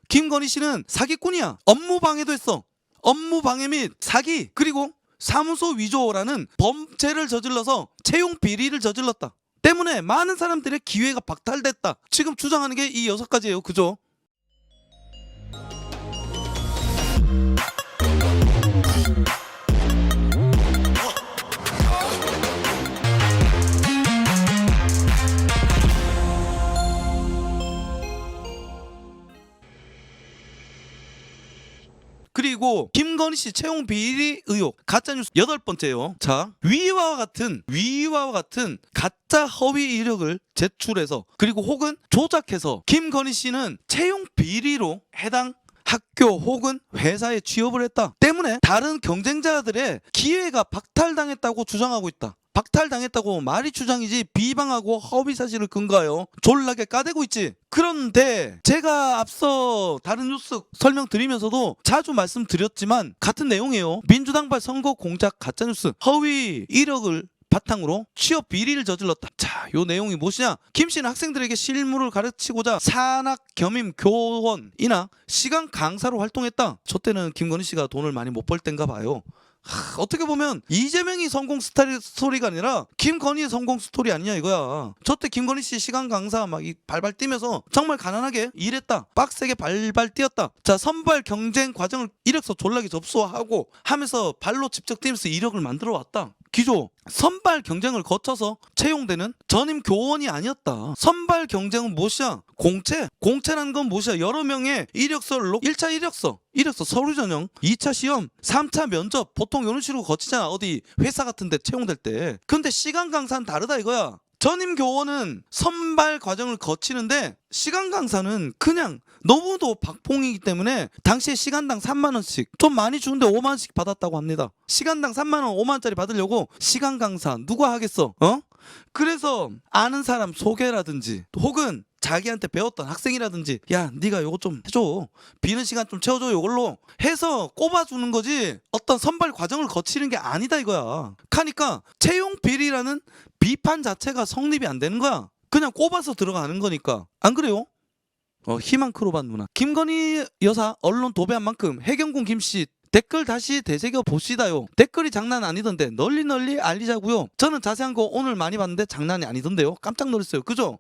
김건희 씨는 사기꾼이야. 업무 방해도 했어. 업무 방해 및 사기, 그리고 사무소 위조라는 범죄를 저질러서 채용 비리를 저질렀다. 때문에 많은 사람들의 기회가 박탈됐다. 지금 주장하는 게 이 6가지예요. 그죠? 그리고 김건희 씨 채용 비리 의혹 가짜뉴스 8번째요. 자, 위와 같은 가짜 허위 이력을 제출해서 그리고 혹은 조작해서 김건희 씨는 채용 비리로 해당 학교 혹은 회사에 취업을 했다. 때문에 다른 경쟁자들의 기회가 박탈당했다고 주장하고 있다. 박탈당했다고 말이 주장이지 비방하고 허위 사실을 근거하여 졸라게 까대고 있지. 그런데 제가 앞서 다른 뉴스 설명드리면서도 자주 말씀드렸지만 같은 내용이에요. 민주당발 선거 공작 가짜뉴스 허위 이력을 바탕으로 취업 비리를 저질렀다. 자, 요 내용이 무엇이냐? 김 씨는 학생들에게 실무를 가르치고자 산학 겸임 교원이나 시간 강사로 활동했다. 저 때는 김건희 씨가 돈을 많이 못 벌 땐가 봐요. 어떻게 보면 이재명이 성공 스토리가 아니라 김건희의 성공 스토리 아니냐 이거야. 저 때 김건희 씨 시간 강사 막 발발 뛰면서 정말 가난하게 일했다. 빡세게 발발 뛰었다. 자, 선발 경쟁 과정을 이력서 졸라게 접수하고 하면서 발로 직접 뛰면서 이력을 만들어 왔다. 기조, 선발 경쟁을 거쳐서 채용되는 전임 교원이 아니었다. 선발 경쟁은 무엇이야? 공채라는 건 무엇이야? 여러 명의 이력서를 1차 이력서 서류 전형, 2차 시험, 3차 면접 보통 이런 식으로 거치잖아. 어디 회사 같은 데 채용될 때. 근데 시간 강사는 다르다 이거야. 전임 교원은 선발 과정을 거치는데 시간 강사는 그냥 너무도 박봉이기 때문에 당시에 시간당 3만원씩, 좀 많이 주는데 5만원씩 받았다고 합니다. 시간당 3만원 5만원짜리 받으려고 시간 강사 누가 하겠어? 그래서 아는 사람 소개라든지 혹은 자기한테 배웠던 학생이라든지 야 네가 요거 좀 해줘, 비는 시간 좀 채워줘, 요걸로 해서 꼽아주는 거지 어떤 선발 과정을 거치는 게 아니다 이거야. 그러니까 채용 비리라는 비판 자체가 성립이 안 되는 거야. 그냥 꼽아서 들어가는 거니까. 안 그래요? 희망 크로반 누나, 김건희 여사 언론 도배한 만큼 해경군 김씨 댓글 다시 되새겨 봅시다요. 댓글이 장난 아니던데 널리 알리자고요. 저는 자세한 거 오늘 많이 봤는데 장난이 아니던데요. 깜짝 놀랐어요. 그죠?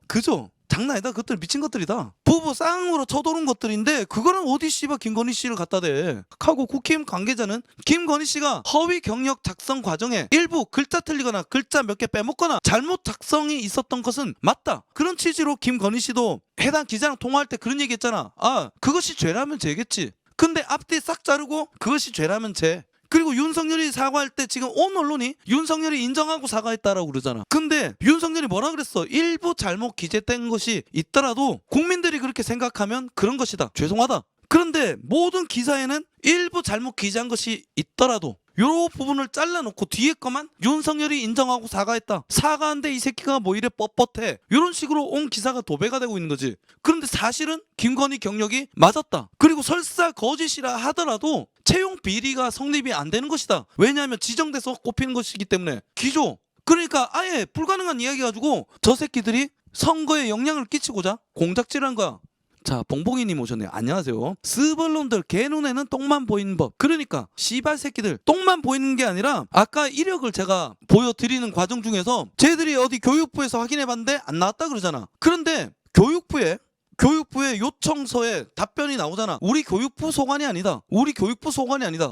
장난 아니다. 그것들 미친 것들이다. 부부 쌍으로 쳐도는 것들인데 그거는 어디 씨발 김건희 씨를 갖다 대. 하고 국힘 관계자는 김건희 씨가 허위 경력 작성 과정에 일부 글자 틀리거나 글자 몇 개 빼먹거나 잘못 작성이 있었던 것은 맞다. 그런 취지로 김건희 씨도 해당 기자랑 통화할 때 그런 얘기 했잖아. 아, 그것이 죄라면 죄겠지. 근데 앞뒤 싹 자르고 그것이 죄라면 죄. 그리고 윤석열이 사과할 때 지금 온 언론이 윤석열이 인정하고 사과했다라고 그러잖아. 근데 윤석열이 뭐라 그랬어? 일부 잘못 기재된 것이 있더라도 국민들이 그렇게 생각하면 그런 것이다. 죄송하다. 그런데 모든 기사에는 일부 잘못 기재한 것이 있더라도 요 부분을 잘라놓고 뒤에 거만 윤석열이 인정하고 사과했다. 사과한데 이 새끼가 뭐 이래 뻣뻣해. 이런 식으로 온 기사가 도배가 되고 있는 거지. 그런데 사실은 김건희 경력이 맞았다. 그리고 설사 거짓이라 하더라도 채용 비리가 성립이 안 되는 것이다. 왜냐하면 지정돼서 꼽히는 것이기 때문에. 기조. 그러니까 아예 불가능한 이야기 가지고 저 새끼들이 선거에 영향을 끼치고자 공작질한 거야. 자, 봉봉이님 오셨네요. 안녕하세요. 스벌놈들 개 눈에는 똥만 보이는 법. 그러니까 씨발 새끼들 똥만 보이는 게 아니라 아까 이력을 제가 보여드리는 과정 중에서 쟤들이 어디 교육부에서 확인해봤는데 안 나왔다 그러잖아. 그런데 교육부의 요청서에 답변이 나오잖아. 우리 교육부 소관이 아니다.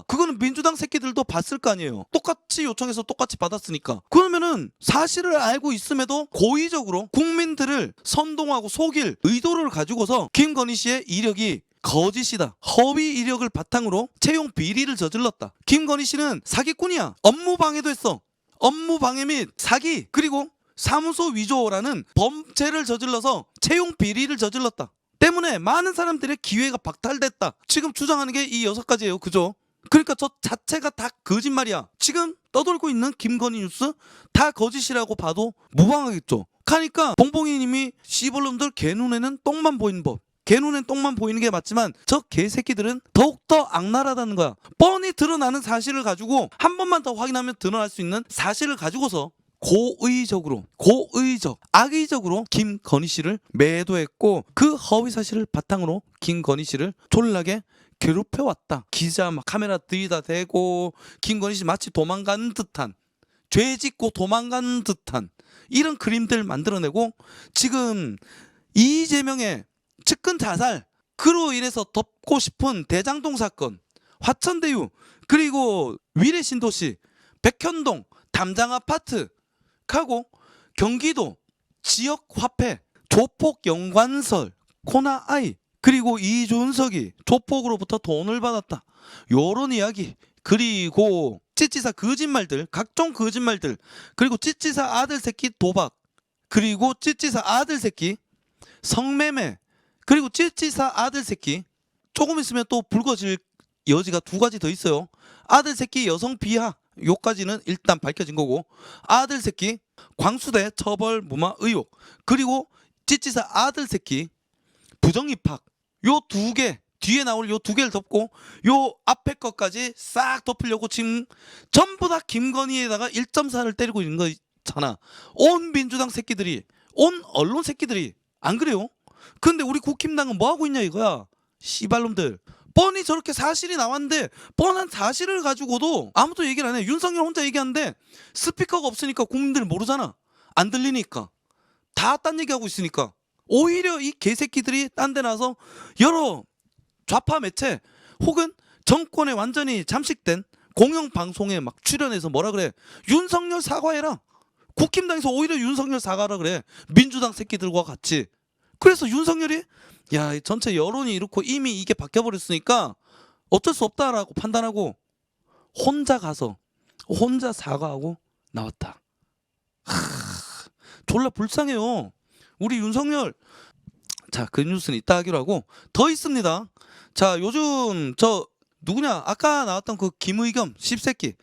그거는 민주당 새끼들도 봤을 거 아니에요. 똑같이 요청해서 똑같이 받았으니까. 그러면은 사실을 알고 있음에도 고의적으로 국민들을 선동하고 속일 의도를 가지고서 김건희 씨의 이력이 거짓이다. 허위 이력을 바탕으로 채용 비리를 저질렀다. 김건희 씨는 사기꾼이야. 업무 방해도 했어. 업무 방해 및 사기, 그리고 사무소 위조라는 범죄를 저질러서 채용 비리를 저질렀다. 때문에 많은 사람들의 기회가 박탈됐다. 지금 주장하는 게 이 6가지예요. 그죠? 그러니까 저 자체가 다 거짓말이야. 지금 떠돌고 있는 김건희 뉴스 다 거짓이라고 봐도 무방하겠죠. 그러니까 봉봉이님이 씨벌놈들 개 눈에는 똥만 보이는 법. 개 눈엔 똥만 보이는 게 맞지만 저 개새끼들은 더욱더 악랄하다는 거야. 뻔히 드러나는 사실을 가지고 한 번만 더 확인하면 드러날 수 있는 사실을 가지고서 악의적으로 김건희 씨를 매도했고 그 허위 사실을 바탕으로 김건희 씨를 졸라게 괴롭혀왔다. 기자 막 카메라 들이다 대고 김건희 씨 마치 도망가는 듯한, 죄 짓고 도망가는 듯한 이런 그림들 만들어내고, 지금 이재명의 측근 자살, 그로 인해서 덮고 싶은 대장동 사건, 화천대유, 그리고 위례신도시, 백현동, 담장아파트, 하고 경기도 지역화폐, 조폭연관설, 코나아이, 그리고 이준석이 조폭으로부터 돈을 받았다, 요런 이야기, 그리고 찌찌사 거짓말들, 각종 거짓말들, 그리고 찌찌사 아들 새끼 도박, 그리고 찌찌사 아들 새끼 성매매, 그리고 찌찌사 아들 새끼 조금 있으면 또 불거질 여지가 두 가지 더 있어요. 아들 새끼 여성 비하, 요까지는 일단 밝혀진 거고, 아들 새끼 광수대 처벌 무마 의혹, 그리고 찌찌사 아들 새끼 부정 입학, 요 두 개, 뒤에 나올 요 두 개를 덮고 요 앞에 것까지 싹 덮으려고 지금 전부 다 김건희에다가 1.4를 때리고 있는 거잖아. 온 민주당 새끼들이, 온 언론 새끼들이. 안 그래요? 근데 우리 국힘당은 뭐 하고 있냐 이거야. 씨발놈들, 뻔히 저렇게 사실이 나왔는데 뻔한 사실을 가지고도 아무도 얘기를 안 해. 윤석열 혼자 얘기하는데 스피커가 없으니까 국민들 모르잖아. 안 들리니까. 다 딴 얘기하고 있으니까. 오히려 이 개새끼들이 딴 데 나서 여러 좌파 매체 혹은 정권에 완전히 잠식된 공영방송에 막 출연해서 뭐라 그래. 윤석열 사과해라. 국힘당에서 오히려 윤석열 사과하라 그래. 민주당 새끼들과 같이. 그래서 윤석열이 야, 전체 여론이 이렇고 이미 이게 바뀌어버렸으니까 어쩔 수 없다라고 판단하고 혼자 가서 혼자 사과하고 나왔다. 졸라 불쌍해요 우리 윤석열. 자, 그 뉴스는 이따 하기로 하고 더 있습니다. 자, 요즘 저 누구냐, 아까 나왔던 그 김의겸 씹새끼,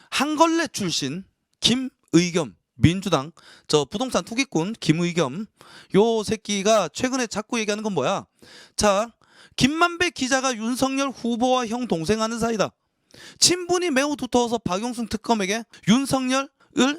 한걸레 출신 김의겸, 민주당 저 부동산 투기꾼 김의겸, 요 새끼가 최근에 자꾸 얘기하는 건 뭐야. 자, 김만배 기자가 윤석열 후보와 형 동생 하는 사이다. 친분이 매우 두터워서 박용순 특검에게 윤석열을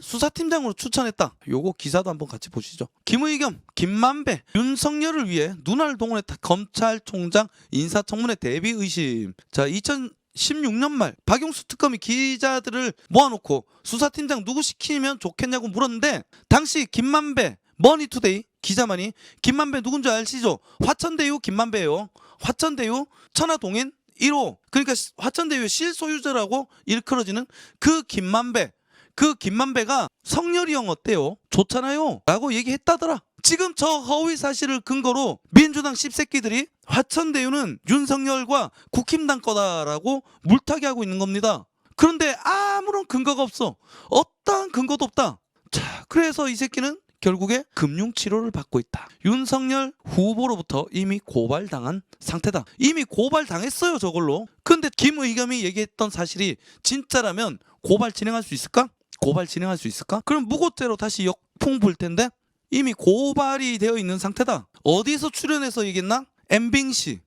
수사팀장으로 추천했다. 요거 기사도 한번 같이 보시죠. 김의겸, 김만배, 윤석열을 위해 누나를 동원했다. 검찰총장 인사청문회 대비 의심. 자, 2016년 말 박용수 특검이 기자들을 모아놓고 수사팀장 누구 시키면 좋겠냐고 물었는데, 당시 김만배, 머니투데이 기자만이 김만배 누군지 아시죠? 화천대유 김만배예요. 화천대유 천하동인 1호, 그러니까 화천대유의 실소유자라고 일컬어지는 그 김만배, 그 김만배가 성렬이 형 어때요? 좋잖아요 라고 얘기했다더라. 지금 저 허위 사실을 근거로 민주당 씹새끼들이 화천대유는 윤석열과 국힘당 거다라고 물타기 하고 있는 겁니다. 그런데 아무런 근거가 없어. 어떠한 근거도 없다. 자, 그래서 이 새끼는 결국에 금융치료를 받고 있다. 윤석열 후보로부터 이미 고발당한 상태다. 이미 고발당했어요 저걸로. 근데 김의겸이 얘기했던 사실이 진짜라면 고발 진행할 수 있을까? 고발 진행할 수 있을까? 그럼 무고죄로 다시 역풍 불 텐데 이미 고발이 되어 있는 상태다. 어디서 출연해서 얘기했나? MBC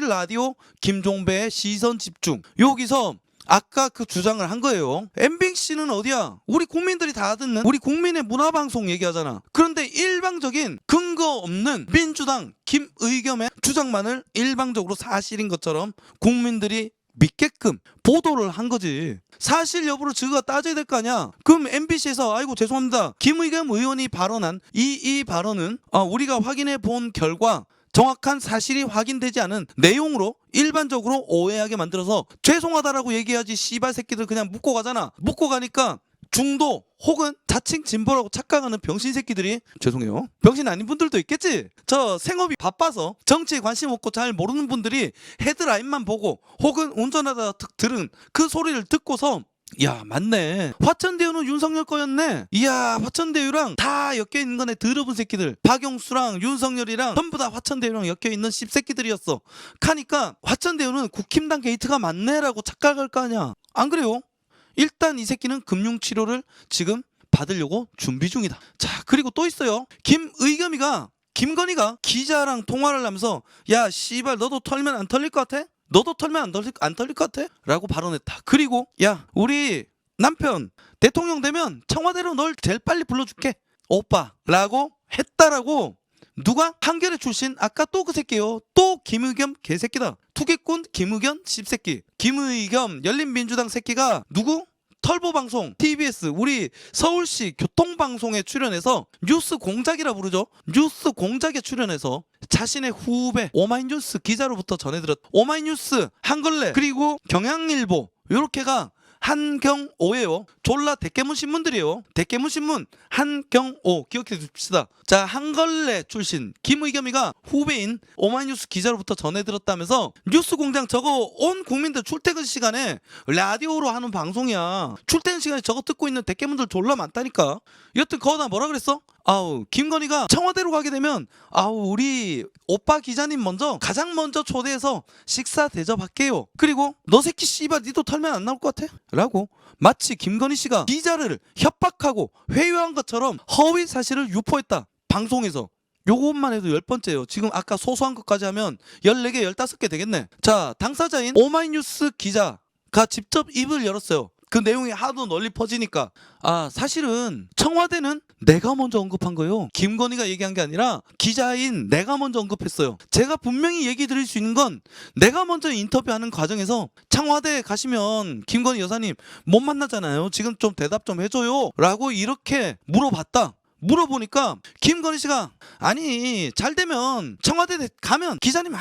라디오 김종배의 시선 집중, 여기서 아까 그 주장을 한 거예요. MBC는 어디야? 우리 국민들이 다 듣는 우리 국민의 문화방송 얘기하잖아. 그런데 일방적인 근거 없는 민주당 김의겸의 주장만을 일방적으로 사실인 것처럼 국민들이 믿게끔 보도를 한 거지. 사실 여부를 저희가 따져야 될 거 아니야. 그럼 MBC에서 아이고 죄송합니다, 김의겸 의원이 발언한 이 발언은 우리가 확인해 본 결과 정확한 사실이 확인되지 않은 내용으로 일반적으로 오해하게 만들어서 죄송하다라고 얘기하지. 씨발 새끼들 그냥 묻고 가잖아. 묻고 가니까 중도 혹은 자칭 진보라고 착각하는 병신 새끼들이, 죄송해요, 병신 아닌 분들도 있겠지. 저 생업이 바빠서 정치에 관심 없고 잘 모르는 분들이 헤드라인만 보고 혹은 운전하다 들은 그 소리를 듣고서 야, 맞네, 화천대유는 윤석열 거였네, 이야 화천대유랑 다 엮여있는 거네, 더러운 새끼들. 박용수랑 윤석열이랑 전부 다 화천대유랑 엮여있는 씹새끼들이었어. 카니까 화천대유는 국힘당 게이트가 맞네 라고 착각할 거 아니야. 안 그래요? 일단 이 새끼는 금융치료를 지금 받으려고 준비 중이다. 자, 그리고 또 있어요. 김건희가 기자랑 통화를 하면서 야 씨발 너도 털면 안 털릴 것 같아? 너도 털면 안 털릴 것 같아? 라고 발언했다. 그리고 야 우리 남편 대통령 되면 청와대로 널 제일 빨리 불러줄게 오빠 라고 했다라고 누가? 한겨레 출신 아까 또 그 새끼요. 또 김의겸 개새끼다. 투기꾼 김의겸 씹새끼. 김의겸 열린민주당 새끼가 누구? 털보방송 TBS 우리 서울시 교통방송에 출연해서 뉴스 공작이라 부르죠. 뉴스 공작에 출연해서 자신의 후배 오마이뉴스 기자로부터 전해들었 오마이뉴스 한걸레 그리고 경향일보 요렇게가 한경오예요. 졸라 대깨문 신문들이에요. 대깨문 신문 한경오 기억해 둡시다. 자 한걸레 출신 김의겸이가 후배인 오마이뉴스 기자로부터 전해들었다면서 뉴스공장 저거 온 국민들 출퇴근 시간에 라디오로 하는 방송이야. 출퇴근 시간에 저거 듣고 있는 대깨문들 졸라 많다니까. 여튼 거기다 뭐라 그랬어? 아우 김건희가 청와대로 가게 되면 아우 우리 오빠 기자님 가장 먼저 초대해서 식사 대접할게요. 그리고 너 새끼 씨발 니도 털면 안 나올 것 같아? 라고 마치 김건희 씨가 기자를 협박하고 회유한 것처럼 허위 사실을 유포했다. 방송에서. 요것만 해도 10번째예요. 지금 아까 소소한 것까지 하면 14개 15개 되겠네. 자 당사자인 오마이뉴스 기자가 직접 입을 열었어요. 그 내용이 하도 널리 퍼지니까 사실은 청와대는 내가 먼저 언급한 거예요. 김건희가 얘기한 게 아니라 기자인 내가 먼저 언급했어요. 제가 분명히 얘기 드릴 수 있는 건 내가 먼저 인터뷰하는 과정에서 청와대에 가시면 김건희 여사님 못 만나잖아요. 지금 좀 대답 좀 해줘요 라고 이렇게 물어봤다. 물어보니까 김건희 씨가 아니 잘 되면 청와대 가면 기자님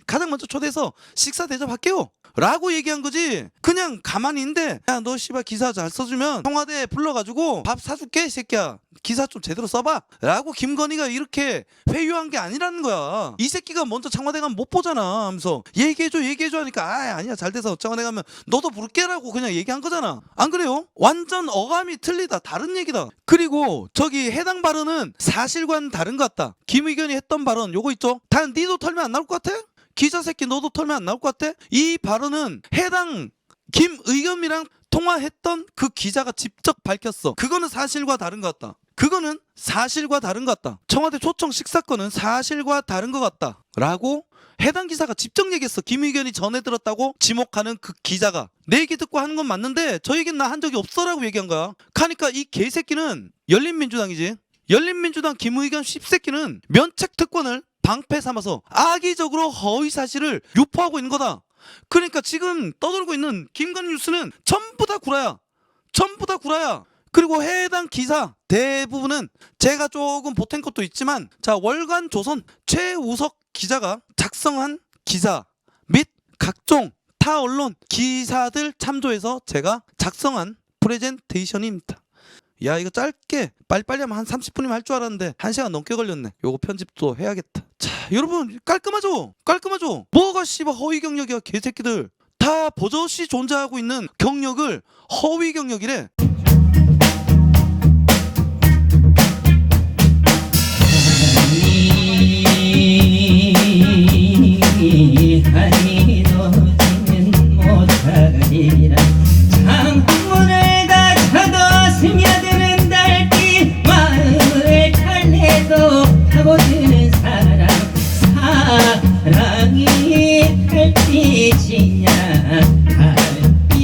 가장 먼저 초대해서 식사 대접할게요 라고 얘기한 거지. 그냥 가만히 있는데 야 너 씨발 기사 잘 써주면 청와대에 불러가지고 밥 사줄게 이 새끼야. 기사 좀 제대로 써봐 라고 김건희가 이렇게 회유한 게 아니라는 거야. 이 새끼가 먼저 청와대 가면 못 보잖아 하면서 얘기해줘 하니까 아니야 잘 돼서 청와대 가면 너도 부를게 라고 그냥 얘기한 거잖아. 안 그래요? 완전 어감이 틀리다. 다른 얘기다. 그리고 저기 해당 발언은 사실과는 다른 것 같다. 김의겸이 했던 발언 요거 있죠. 다 니도 털면 안 나올 것 같아? 기자 새끼 너도 털면 안 나올 것 같아? 이 발언은 해당 김의겸이랑 통화했던 그 기자가 직접 밝혔어. 그거는 사실과 다른 것 같다. 그거는 사실과 다른 것 같다. 청와대 초청 식사건은 사실과 다른 것 같다 라고 해당 기사가 직접 얘기했어. 김의겸이 전해 들었다고 지목하는 그 기자가. 내 얘기 듣고 하는 건 맞는데 저 얘기는 나 한 적이 없어 라고 얘기한 거야. 그러니까 이 개새끼는 열린민주당이지. 열린민주당 김의겸 씹새끼는 면책 특권을 방패 삼아서 악의적으로 허위 사실을 유포하고 있는 거다. 그러니까 지금 떠돌고 있는 김건희 뉴스는 전부 다 구라야. 전부 다 구라야. 그리고 해당 기사 대부분은 제가 조금 보탠 것도 있지만 자 월간 조선 최우석 기자가 작성한 기사 및 각종 타 언론 기사들 참조해서 제가 작성한 프레젠테이션입니다. 야 이거 짧게 빨리빨리 하면 한 30분이면 할 줄 알았는데 1시간 넘게 걸렸네. 요거 편집도 해야겠다. 자 여러분 깔끔하죠? 깔끔하죠? 뭐가 씨발 허위 경력이야 개새끼들. 다 버젓이 존재하고 있는 경력을 허위 경력이래. 창문을 닫혀도 스며드는 달빛 마음을 달래도 하고